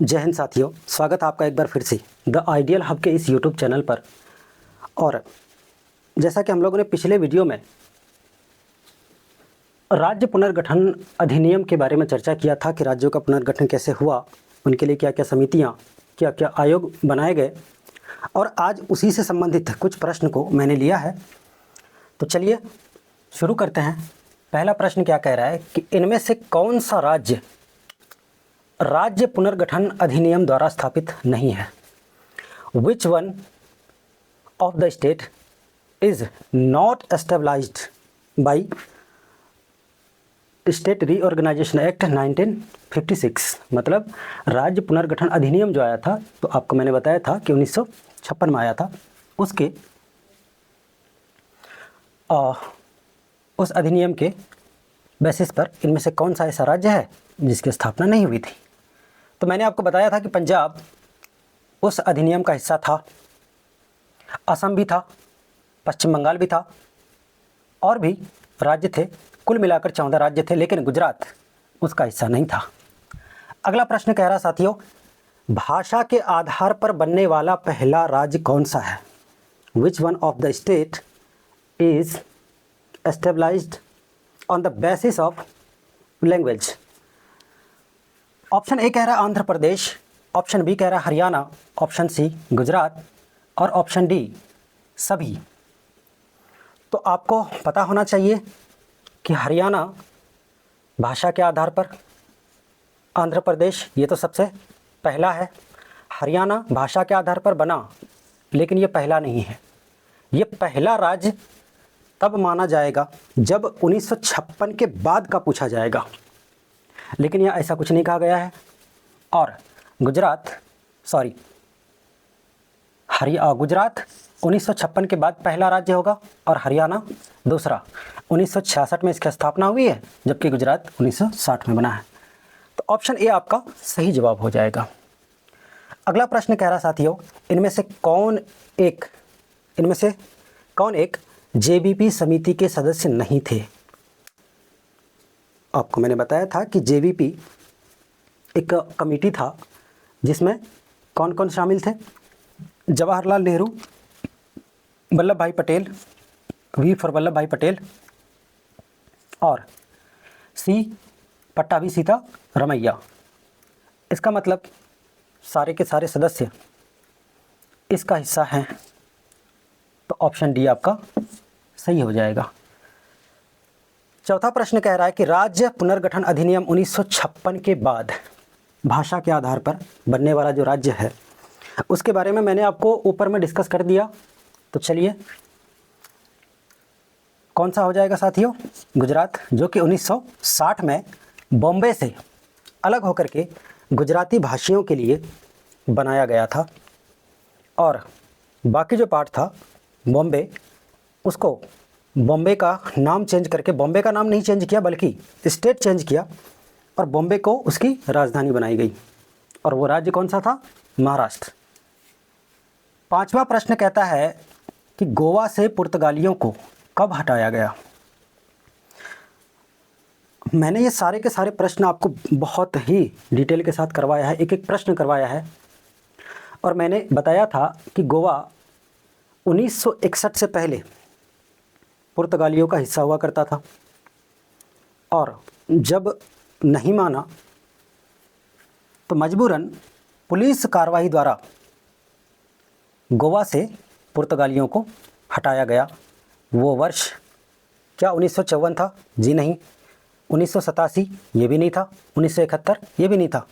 जय हिंद साथियों, स्वागत है आपका एक बार फिर से द आइडियल हब के इस यूट्यूब चैनल पर। और जैसा कि हम लोगों ने पिछले वीडियो में राज्य पुनर्गठन अधिनियम के बारे में चर्चा किया था कि राज्यों का पुनर्गठन कैसे हुआ, उनके लिए क्या क्या समितियाँ, क्या क्या आयोग बनाए गए, और आज उसी से संबंधित कुछ प्रश्न को मैंने लिया है। तो चलिए शुरू करते हैं। पहला प्रश्न क्या कह रहा है कि इनमें से कौन सा राज्य पुनर्गठन अधिनियम द्वारा स्थापित नहीं है। Which one of the state is not established by state reorganisation act 1956। मतलब राज्य पुनर्गठन अधिनियम जो आया था, तो आपको मैंने बताया था कि 1956 में आया था। उसके उस अधिनियम के बेसिस पर इनमें से कौन सा ऐसा राज्य है जिसकी स्थापना नहीं हुई थी। तो मैंने आपको बताया था कि पंजाब उस अधिनियम का हिस्सा था, असम भी था, पश्चिम बंगाल भी था, और भी राज्य थे। कुल मिलाकर 14 राज्य थे, लेकिन गुजरात उसका हिस्सा नहीं था। अगला प्रश्न कह रहा साथियों, भाषा के आधार पर बनने वाला पहला राज्य कौन सा है। Which one of the state is established on the basis of language. Option A कह रहा है आंध्र प्रदेश, ऑप्शन बी कह रहा है हरियाणा, ऑप्शन सी गुजरात, और ऑप्शन डी सभी। तो आपको पता होना चाहिए कि हरियाणा भाषा के आधार पर, आंध्र प्रदेश ये तो सबसे पहला है। हरियाणा भाषा के आधार पर बना, लेकिन ये पहला नहीं है। ये पहला राज्य तब माना जाएगा जब 1956 के बाद का पूछा जाएगा, लेकिन यह ऐसा कुछ नहीं कहा गया है। और गुजरात 1956 के बाद पहला राज्य होगा और हरियाणा दूसरा। 1966 में इसकी स्थापना हुई है, जबकि गुजरात 1960 में बना है। तो ऑप्शन ए आपका सही जवाब हो जाएगा। अगला प्रश्न कह रहा साथियों, इनमें से कौन एक जेबीपी समिति के सदस्य नहीं थे। आपको मैंने बताया था कि जेबीपी एक कमेटी था जिसमें कौन कौन शामिल थे। जवाहरलाल नेहरू, वल्लभ भाई पटेल, वी फॉर वल्लभ भाई पटेल, और सी पट्टाभी सीता रमैया। इसका मतलब सारे के सारे सदस्य इसका हिस्सा हैं। तो ऑप्शन डी आपका सही हो जाएगा। चौथा प्रश्न कह रहा है कि राज्य पुनर्गठन अधिनियम 1956 के बाद भाषा के आधार पर बनने वाला जो राज्य है, उसके बारे में मैंने आपको ऊपर में डिस्कस कर दिया। तो चलिए कौन सा हो जाएगा साथियों, गुजरात, जो कि 1960 में बॉम्बे से अलग होकर के गुजराती भाषियों के लिए बनाया गया था। और बाकी जो पार्ट था बॉम्बे, उसको बॉम्बे का नाम चेंज करके, बॉम्बे का नाम नहीं चेंज किया बल्कि स्टेट चेंज किया, और बॉम्बे को उसकी राजधानी बनाई गई। और वो राज्य कौन सा था, महाराष्ट्र। पांचवा प्रश्न कहता है कि गोवा से पुर्तगालियों को कब हटाया गया। मैंने ये सारे के सारे प्रश्न आपको बहुत ही डिटेल के साथ करवाया है, एक एक प्रश्न करवाया है। और मैंने बताया था कि गोवा 1961 से पहले पुर्तगालियों का हिस्सा हुआ करता था, और जब नहीं माना तो मजबूरन पुलिस कार्रवाई द्वारा गोवा से पुर्तगालियों को हटाया गया। वो वर्ष क्या 1954 था? जी नहीं। 1987 ये भी नहीं था। 1971 ये भी नहीं था।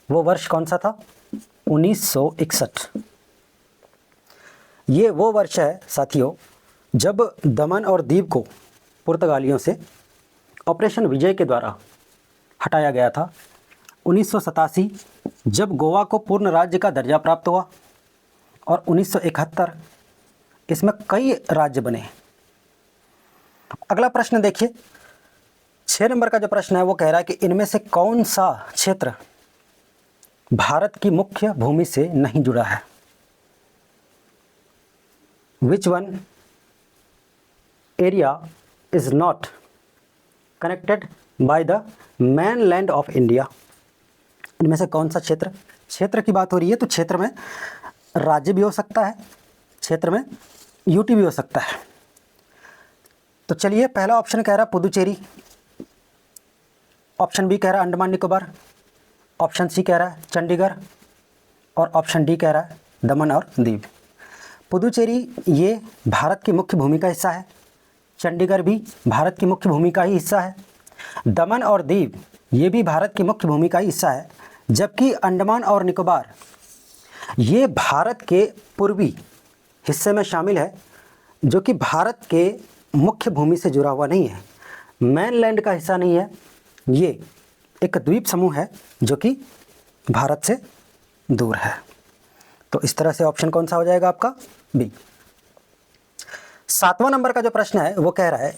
वो वर्ष कौन सा था? 1961। ये वो वर्ष है साथियों जब दमन और दीव को पुर्तगालियों से ऑपरेशन विजय के द्वारा हटाया गया था। 1987 जब गोवा को पूर्ण राज्य का दर्जा प्राप्त हुआ, और 1971 इसमें कई राज्य बने। अगला प्रश्न देखिए, 6 नंबर का जो प्रश्न है वो कह रहा है कि इनमें से कौन सा क्षेत्र भारत की मुख्य भूमि से नहीं जुड़ा है। Which one area is not connected by the mainland of India. इनमें से कौन सा क्षेत्र क्षेत्र की बात हो रही है तो क्षेत्र में राज्य भी हो सकता है, क्षेत्र में यूटी भी हो सकता है। तो चलिए, पहला ऑप्शन कह रहा पुदुचेरी, ऑप्शन बी कह रहा अंडमान निकोबार, ऑप्शन सी कह रहा है चंडीगढ़ और ऑप्शन डी कह रहा है दमन और दीव। पुदुचेरी ये भारत की मुख्य भूमि का हिस्सा है, चंडीगढ़ भी भारत की मुख्य भूमि का ही हिस्सा है, दमन और दीव ये भी भारत की मुख्य भूमि का ही हिस्सा है, जबकि अंडमान और निकोबार ये भारत के पूर्वी हिस्से में शामिल है, जो कि भारत के मुख्य भूमि से जुड़ा हुआ नहीं है, मेनलैंड का हिस्सा नहीं है। ये एक द्वीप समूह है जो कि भारत से दूर है। तो इस तरह से ऑप्शन कौन सा हो जाएगा आपका? बी। 7वां नंबर का जो प्रश्न है वो कह रहा है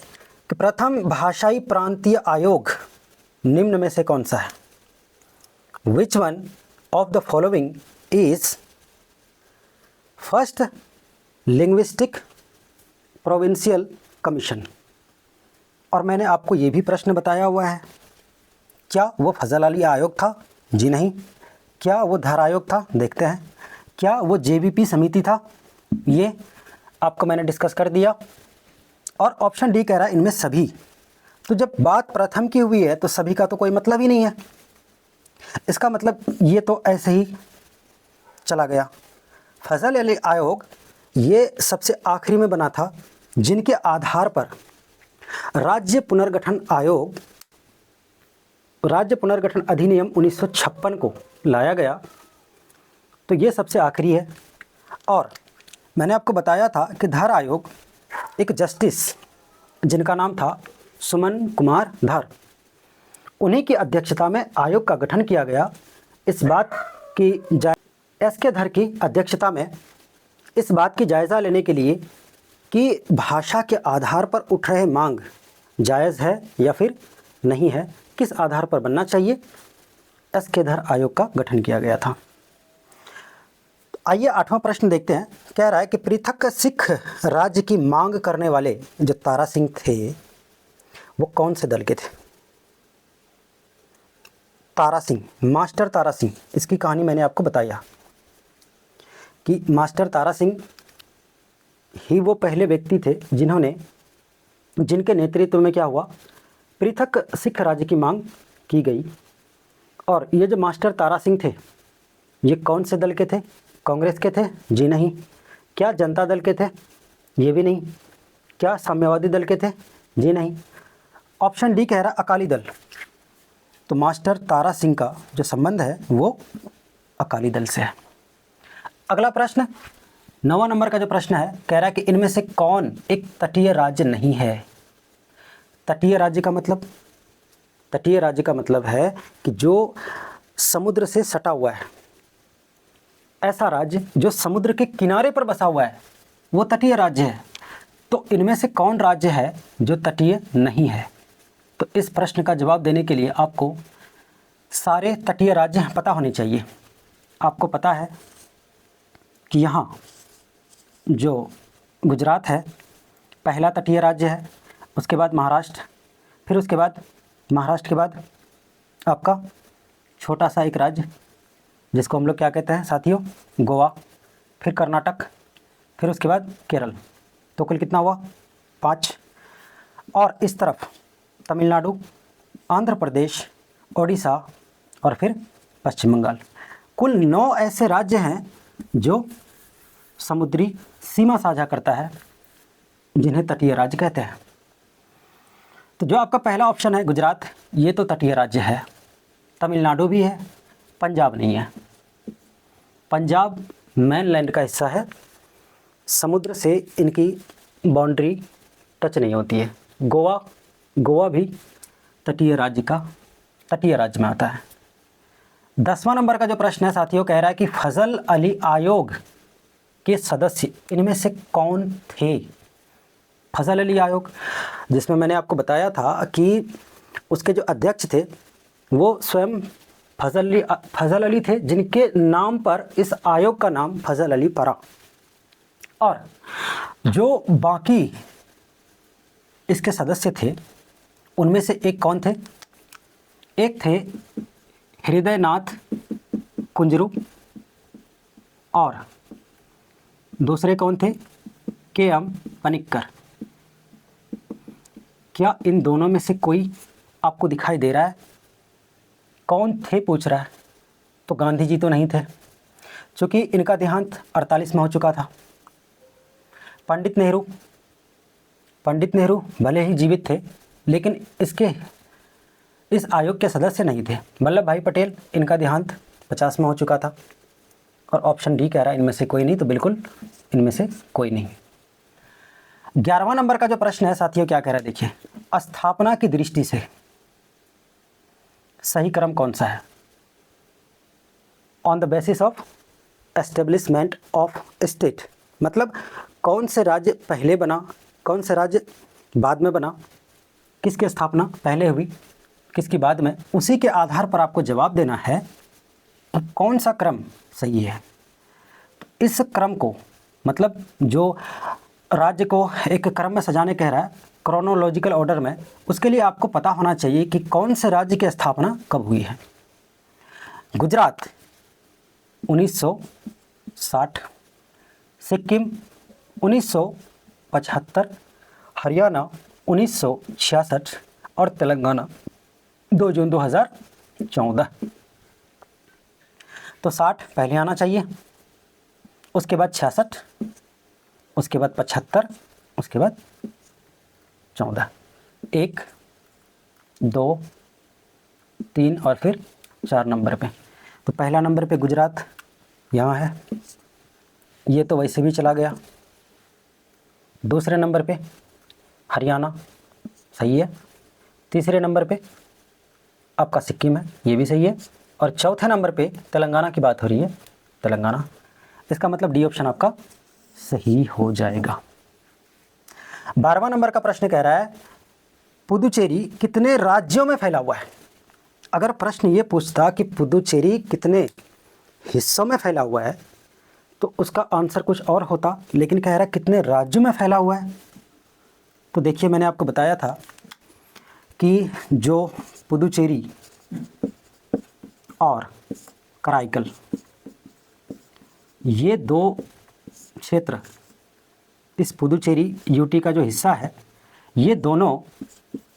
कि प्रथम भाषाई प्रांतीय आयोग निम्न में से कौन सा है? Which one of the following is first linguistic provincial commission. और मैंने आपको ये भी प्रश्न बताया हुआ है, क्या वो फजल अली आयोग था? जी नहीं। क्या वो धर आयोग था? देखते हैं। क्या वो जेबीपी समिति था? ये आपको मैंने डिस्कस कर दिया। और ऑप्शन डी कह रहा है इनमें सभी। तो जब बात प्रथम की हुई है तो सभी का तो कोई मतलब ही नहीं है, इसका मतलब ये तो ऐसे ही चला गया। फजल अली आयोग ये सबसे आखिरी में बना था, जिनके आधार पर राज्य पुनर्गठन आयोग, राज्य पुनर्गठन अधिनियम 1956 को लाया गया। तो ये सबसे आखिरी है। और मैंने आपको बताया था कि धर आयोग एक जस्टिस जिनका नाम था सुमन कुमार धर, उन्हीं की अध्यक्षता में आयोग का गठन किया गया। इस बात की एस.के. धर की अध्यक्षता में इस बात की जायज़ा लेने के लिए कि भाषा के आधार पर उठ रहे मांग जायज़ है या फिर नहीं है, किस आधार पर बनना चाहिए, एस.के. धर आयोग का गठन किया गया था। आइए 8वां प्रश्न देखते हैं। कह रहा है कि पृथक सिख राज्य की मांग करने वाले जो तारा सिंह थे वो कौन से दल के थे? तारा सिंह, मास्टर तारा सिंह, इसकी कहानी मैंने आपको बताया कि मास्टर तारा सिंह ही वो पहले व्यक्ति थे जिनके नेतृत्व में क्या हुआ, पृथक सिख राज्य की मांग की गई। और ये जो मास्टर तारा सिंह थे ये कौन से दल के थे? कांग्रेस के थे? जी नहीं। क्या जनता दल के थे? ये भी नहीं। क्या साम्यवादी दल के थे? जी नहीं। ऑप्शन डी कह रहा अकाली दल। तो मास्टर तारा सिंह का जो संबंध है वो अकाली दल से है। अगला प्रश्न 9वां नंबर का जो प्रश्न है, कह रहा है कि इनमें से कौन एक तटीय राज्य नहीं है? तटीय राज्य का मतलब, तटीय राज्य का मतलब है कि जो समुद्र से सटा हुआ है, ऐसा राज्य जो समुद्र के किनारे पर बसा हुआ है वो तटीय राज्य है। तो इनमें से कौन राज्य है जो तटीय नहीं है? तो इस प्रश्न का जवाब देने के लिए आपको सारे तटीय राज्य पता होने चाहिए। आपको पता है कि यहाँ जो गुजरात है पहला तटीय राज्य है, उसके बाद महाराष्ट्र, फिर उसके बाद महाराष्ट्र के बाद आपका छोटा सा एक राज्य जिसको हम लोग क्या कहते हैं साथियों, गोवा, फिर कर्नाटक, फिर उसके बाद केरल। तो कुल कितना हुआ? 5। और इस तरफ तमिलनाडु, आंध्र प्रदेश, ओडिशा और फिर पश्चिम बंगाल। कुल 9 ऐसे राज्य हैं जो समुद्री सीमा साझा करता है, जिन्हें तटीय राज्य कहते हैं। तो जो आपका पहला ऑप्शन है गुजरात, ये तो तटीय राज्य है। तमिलनाडु भी है, पंजाब नहीं है। पंजाब मेनलैंड का हिस्सा है, समुद्र से इनकी बाउंड्री टच नहीं होती है। गोवा भी तटीय राज्य में आता है। 10वां नंबर का जो प्रश्न है साथियों, कह रहा है कि फजल अली आयोग के सदस्य इनमें से कौन थे? फजल अली आयोग, जिसमें मैंने आपको बताया था कि उसके जो अध्यक्ष थे वो स्वयं फजल अली थे, जिनके नाम पर इस आयोग का नाम फजल अली पड़ा। और जो बाकी इसके सदस्य थे उनमें से एक कौन थे? एक थे हृदयनाथ कुंजरू और दूसरे कौन थे, के.एम. पनिक्कर। क्या इन दोनों में से कोई आपको दिखाई दे रहा है? कौन थे पूछ रहा है, तो गांधी जी तो नहीं थे, क्योंकि इनका देहांत 48 में हो चुका था। पंडित नेहरू भले ही जीवित थे, लेकिन इस आयोग के सदस्य नहीं थे। वल्लभ भाई पटेल, इनका देहांत 50 में हो चुका था। और ऑप्शन डी कह रहा है इनमें से कोई नहीं, तो बिल्कुल इनमें से कोई नहीं। 11वां नंबर का जो प्रश्न है साथियों, क्या कह रहा है देखिए, स्थापना की दृष्टि से सही क्रम कौन सा है? On the basis of establishment of state, मतलब कौन से राज्य पहले बना, कौन से राज्य बाद में बना, किसकी स्थापना पहले हुई, किसकी बाद में, उसी के आधार पर आपको जवाब देना है तो कौन सा क्रम सही है। तो इस क्रम को, मतलब जो राज्य को एक क्रम में सजाने कह रहा है, क्रोनोलॉजिकल ऑर्डर में, उसके लिए आपको पता होना चाहिए कि कौन से राज्य की स्थापना कब हुई है। गुजरात 1960, सिक्किम 1975, हरियाणा 1966 और तेलंगाना 2 जून 2014। तो 60 पहले आना चाहिए, उसके बाद 66, उसके बाद 75, उसके बाद 14। 1, 2, 3 और फिर 4 नंबर पे। तो पहला नंबर पे गुजरात यहाँ है, ये तो वैसे भी चला गया। दूसरे नंबर पे हरियाणा, सही है। तीसरे नंबर पे आपका सिक्किम है, ये भी सही है। और चौथे नंबर पे तेलंगाना की बात हो रही है, तेलंगाना। इसका मतलब डी ऑप्शन आपका सही हो जाएगा। 12वां नंबर का प्रश्न कह रहा है, पुदुचेरी कितने राज्यों में फैला हुआ है? अगर प्रश्न ये पूछता कि पुदुचेरी कितने हिस्सों में फैला हुआ है, तो उसका आंसर कुछ और होता, लेकिन कह रहा है कितने राज्यों में फैला हुआ है। तो देखिए, मैंने आपको बताया था कि जो पुदुचेरी और कराईकल, ये 2 क्षेत्र, इस पुदुचेरी यूटी का जो हिस्सा है, ये दोनों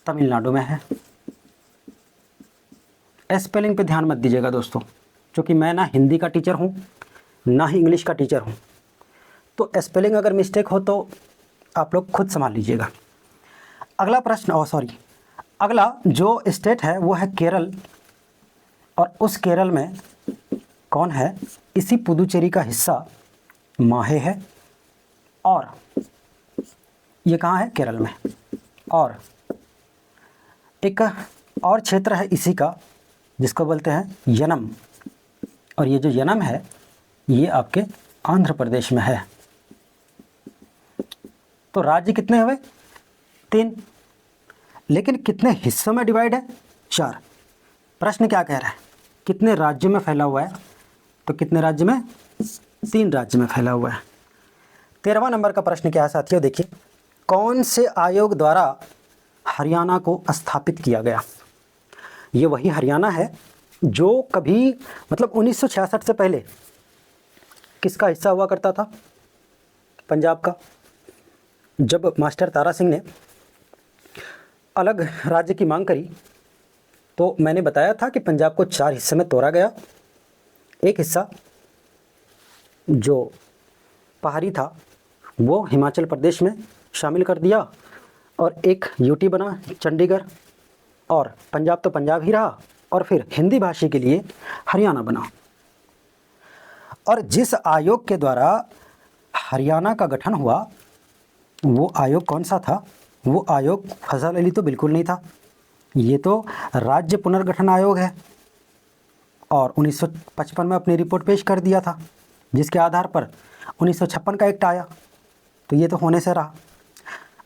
तमिलनाडु में है। स्पेलिंग पे ध्यान मत दीजिएगा दोस्तों, क्योंकि मैं ना हिंदी का टीचर हूँ ना ही इंग्लिश का टीचर हूँ, तो स्पेलिंग अगर मिस्टेक हो तो आप लोग खुद संभाल लीजिएगा। अगला प्रश्न, अगला जो स्टेट है वो है केरल, और उस केरल में कौन है? इसी पुदुचेरी का हिस्सा माहे है, और ये कहाँ है? केरल में। और एक और क्षेत्र है इसी का, जिसको बोलते हैं यनम, और ये जो यनम है ये आपके आंध्र प्रदेश में है। तो राज्य कितने हुए? 3, लेकिन कितने हिस्सों में डिवाइड है? 4। प्रश्न क्या कह रहा है? कितने राज्यों में फैला हुआ है? तो कितने राज्य में? 3 राज्य में फैला हुआ है। 13वां नंबर का प्रश्न क्या है साथियों, देखिए, कौन से आयोग द्वारा हरियाणा को स्थापित किया गया? ये वही हरियाणा है जो कभी, मतलब 1966 से पहले किसका हिस्सा हुआ करता था? पंजाब का। जब मास्टर तारा सिंह ने अलग राज्य की मांग करी, तो मैंने बताया था कि पंजाब को 4 हिस्से में तोड़ा गया। एक हिस्सा जो पहाड़ी था वो हिमाचल प्रदेश में शामिल कर दिया, और एक यूटी बना चंडीगढ़, और पंजाब तो पंजाब ही रहा, और फिर हिंदी भाषी के लिए हरियाणा बना। और जिस आयोग के द्वारा हरियाणा का गठन हुआ वो आयोग कौन सा था? वो आयोग फजल अली तो बिल्कुल नहीं था, ये तो राज्य पुनर्गठन आयोग है, और 1955 में अपनी रिपोर्ट पेश कर दिया था, जिसके आधार पर 1956 का एक्ट आया। तो ये तो होने से रहा।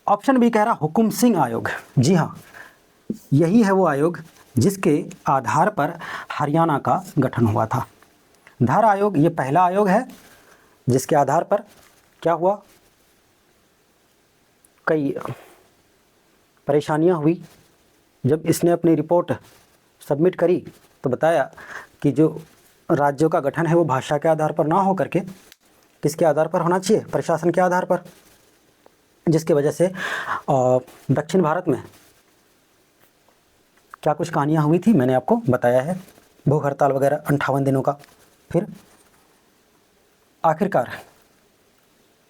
ऑप्शन बी कह रहा हुकुम सिंह आयोग। जी हाँ, यही है वो आयोग जिसके आधार पर हरियाणा का गठन हुआ था। धार आयोग ये पहला आयोग है जिसके आधार पर क्या हुआ, कई परेशानियां हुई। जब इसने अपनी रिपोर्ट सबमिट करी तो बताया कि जो राज्यों का गठन है वो भाषा के आधार पर ना हो करके किसके आधार पर होना चाहिए, प्रशासन के आधार पर, जिसकी वजह से दक्षिण भारत में क्या कुछ कहानियाँ हुई थी मैंने आपको बताया है, भूख हड़ताल वगैरह 58 दिनों का। फिर आखिरकार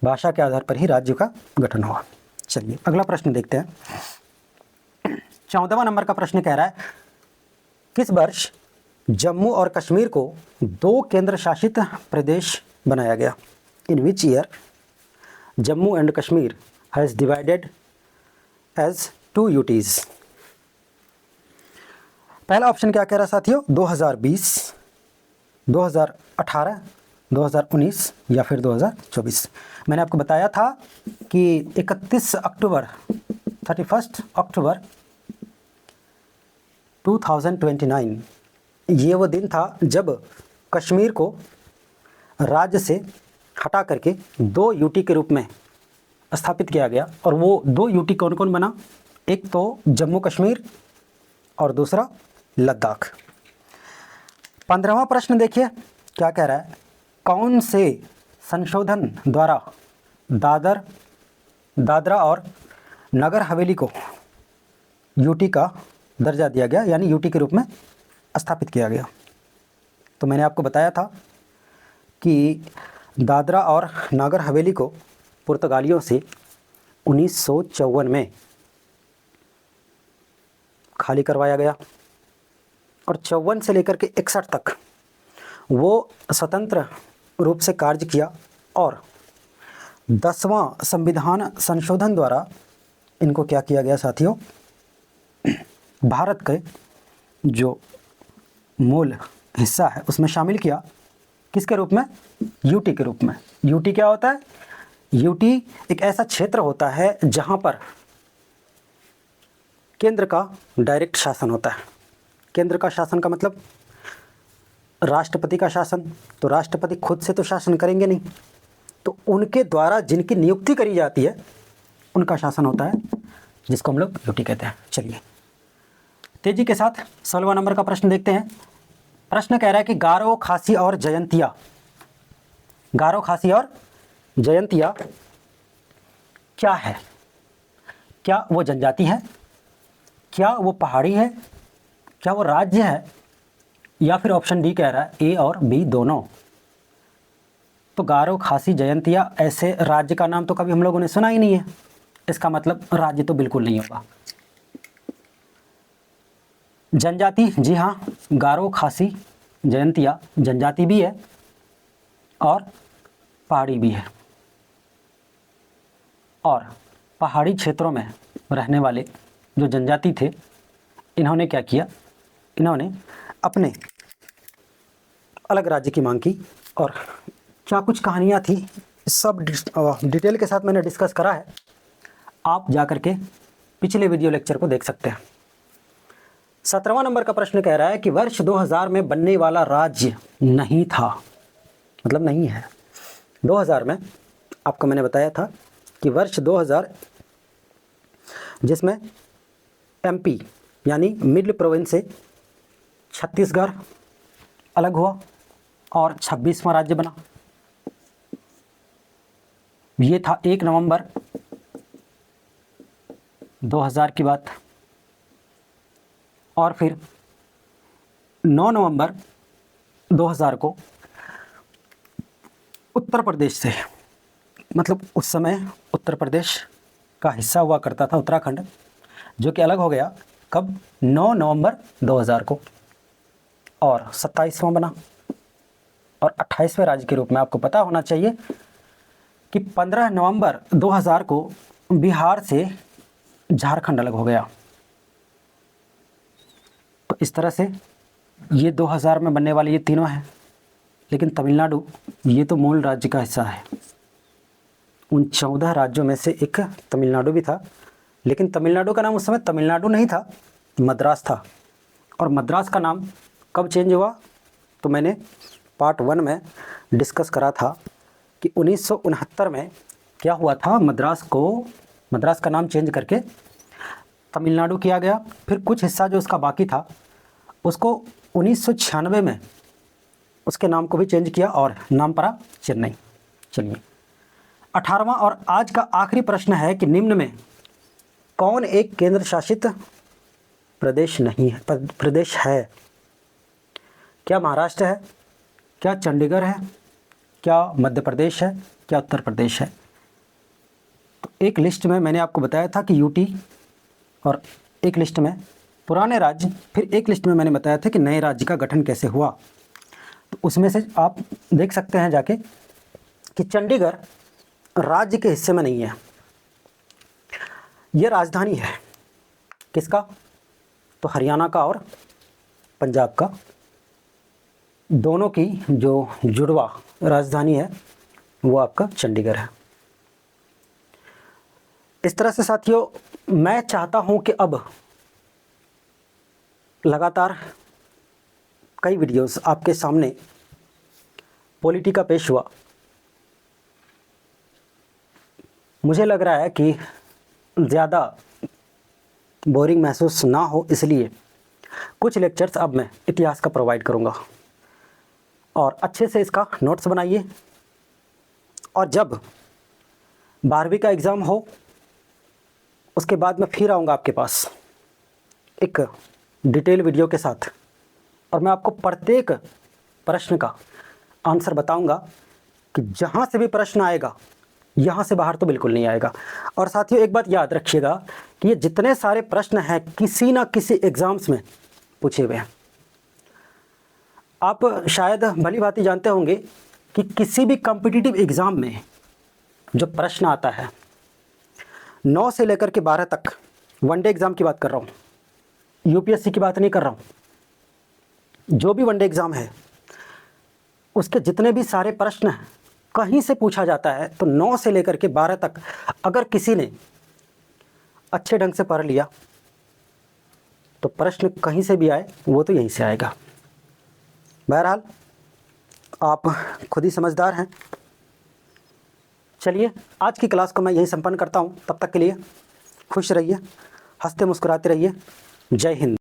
भाषा के आधार पर ही राज्य का गठन हुआ। चलिए अगला प्रश्न देखते हैं। 14वां नंबर का प्रश्न कह रहा है, किस वर्ष जम्मू और कश्मीर को 2 केंद्र शासित प्रदेश बनाया गया? In which year Jammu and Kashmir has divided as 2 UTs? पहला ऑप्शन क्या कह रहा है साथियों, 2020, 2018, 2019 या फिर 2024। मैंने आपको बताया था कि 31 अक्टूबर 2029 ये वो दिन था जब कश्मीर को राज्य से हटा करके 2 यूटी के रूप में स्थापित किया गया। और वो 2 यूटी कौन कौन बना, एक तो जम्मू कश्मीर और दूसरा लद्दाख। 15वां प्रश्न देखिए क्या कह रहा है, कौन से संशोधन द्वारा दादरा और नगर हवेली को यूटी का दर्जा दिया गया, यानी यूटी के रूप में स्थापित किया गया? तो मैंने आपको बताया था कि दादरा और नगर हवेली को पुर्तगालियों से 1954 में खाली करवाया गया और 54 से लेकर के 61 तक वो स्वतंत्र रूप से कार्य किया। और 10वां संविधान संशोधन द्वारा इनको क्या किया गया साथियों, भारत के जो मूल हिस्सा है उसमें शामिल किया। किसके रूप में, यूटी के रूप में। यूटी क्या होता है, यूटी एक ऐसा क्षेत्र होता है जहां पर केंद्र का डायरेक्ट शासन होता है। केंद्र का शासन का मतलब राष्ट्रपति का शासन, तो राष्ट्रपति खुद से तो शासन करेंगे नहीं, तो उनके द्वारा जिनकी नियुक्ति करी जाती है उनका शासन होता है, जिसको हम लोग यूटी कहते हैं। चलिए तेजी के साथ 16वां नंबर का प्रश्न देखते हैं। प्रश्न कह रहा है कि गारो, खासी और जयंतिया, गारो, खासी और जयंतिया क्या है? क्या वो जनजाति है, क्या वो पहाड़ी है, क्या वो राज्य है, या फिर ऑप्शन डी कह रहा है ए और बी दोनों? तो गारो, खासी, जयंतिया ऐसे राज्य का नाम तो कभी हम लोगों ने सुना ही नहीं है, इसका मतलब राज्य तो बिल्कुल नहीं होगा। जनजाति, जी हाँ, गारो, खासी, जयंतिया जनजाति भी है और पहाड़ी भी है। और पहाड़ी क्षेत्रों में रहने वाले जो जनजाति थे, इन्होंने क्या किया, इन्होंने अपने अलग राज्य की मांग की। और क्या कुछ कहानियाँ थी, सब डिटेल के साथ मैंने डिस्कस करा है, आप जा कर के पिछले वीडियो लेक्चर को देख सकते हैं। 17वां नंबर का प्रश्न कह रहा है कि वर्ष 2000 में बनने वाला राज्य नहीं था, मतलब नहीं है। 2000 में आपको मैंने बताया था कि वर्ष 2000 जिसमें एमपी यानी मिडिल प्रोविंस से छत्तीसगढ़ अलग हुआ और 26वां राज्य बना। ये था 1 नवंबर 2000 की बात। और फिर 9 नवंबर 2000 को उत्तर प्रदेश से, मतलब उस समय उत्तर प्रदेश का हिस्सा हुआ करता था उत्तराखंड, जो कि अलग हो गया कब, 9 नवंबर 2000 को, और 27वां बना। और 28वें राज्य के रूप में आपको पता होना चाहिए कि 15 नवंबर 2000 को बिहार से झारखंड अलग हो गया। तो इस तरह से ये 2000 में बनने वाले ये तीनों हैं। लेकिन तमिलनाडु ये तो मूल राज्य का हिस्सा है। उन 14 राज्यों में से एक तमिलनाडु भी था, लेकिन तमिलनाडु का नाम उस समय तमिलनाडु नहीं था, मद्रास था। और मद्रास का नाम कब चेंज हुआ, तो मैंने पार्ट 1 में डिस्कस करा था कि 1969 में क्या हुआ था, मद्रास का नाम चेंज करके तमिलनाडु किया गया। फिर कुछ हिस्सा जो उसका बाकी था उसको 1996 में उसके नाम को भी चेंज किया और नाम पड़ा चेन्नई। चलिए 18वां और आज का आखिरी प्रश्न है कि निम्न में कौन एक केंद्र शासित प्रदेश नहीं है, प्रदेश है? क्या महाराष्ट्र है, क्या चंडीगढ़ है, क्या मध्य प्रदेश है, क्या उत्तर प्रदेश है? तो एक लिस्ट में मैंने आपको बताया था कि यूटी, और एक लिस्ट में पुराने राज्य, फिर एक लिस्ट में मैंने बताया था कि नए राज्य का गठन कैसे हुआ। तो उसमें से आप देख सकते हैं जाके कि चंडीगढ़ राज्य के हिस्से में नहीं है। यह राजधानी है किसका? तो हरियाणा का और पंजाब का, दोनों की जो जुड़वा राजधानी है वो आपका चंडीगढ़ है। इस तरह से साथियों मैं चाहता हूं कि अब लगातार कई वीडियोस आपके सामने पॉलिटी का पेश हुआ। मुझे लग रहा है कि ज़्यादा बोरिंग महसूस ना हो, इसलिए कुछ लेक्चर्स अब मैं इतिहास का प्रोवाइड करूँगा और अच्छे से इसका नोट्स बनाइए। और जब 12वीं का एग्ज़ाम हो उसके बाद मैं फिर आऊँगा आपके पास एक डिटेल वीडियो के साथ, और मैं आपको प्रत्येक प्रश्न का आंसर बताऊँगा कि जहाँ से भी प्रश्न आएगा यहाँ से बाहर तो बिल्कुल नहीं आएगा। और साथियों एक बात याद रखिएगा कि ये जितने सारे प्रश्न हैं किसी ना किसी एग्ज़ाम्स में पूछे हुए हैं। आप शायद भली भांति जानते होंगे कि किसी भी कॉम्पिटिटिव एग्ज़ाम में जो प्रश्न आता है 9 से लेकर के 12 तक, वनडे एग्ज़ाम की बात कर रहा हूँ, यूपीएससी की बात नहीं कर रहा हूँ, जो भी वनडे एग्ज़ाम है उसके जितने भी सारे प्रश्न हैं कहीं से पूछा जाता है। तो 9 से लेकर के 12 तक अगर किसी ने अच्छे ढंग से पढ़ लिया तो प्रश्न कहीं से भी आए वो तो यहीं से आएगा। बहरहाल आप खुद ही समझदार हैं। चलिए आज की क्लास को मैं यहीं संपन्न करता हूं। तब तक के लिए खुश रहिए, हंसते मुस्कुराते रहिए। जय हिंद।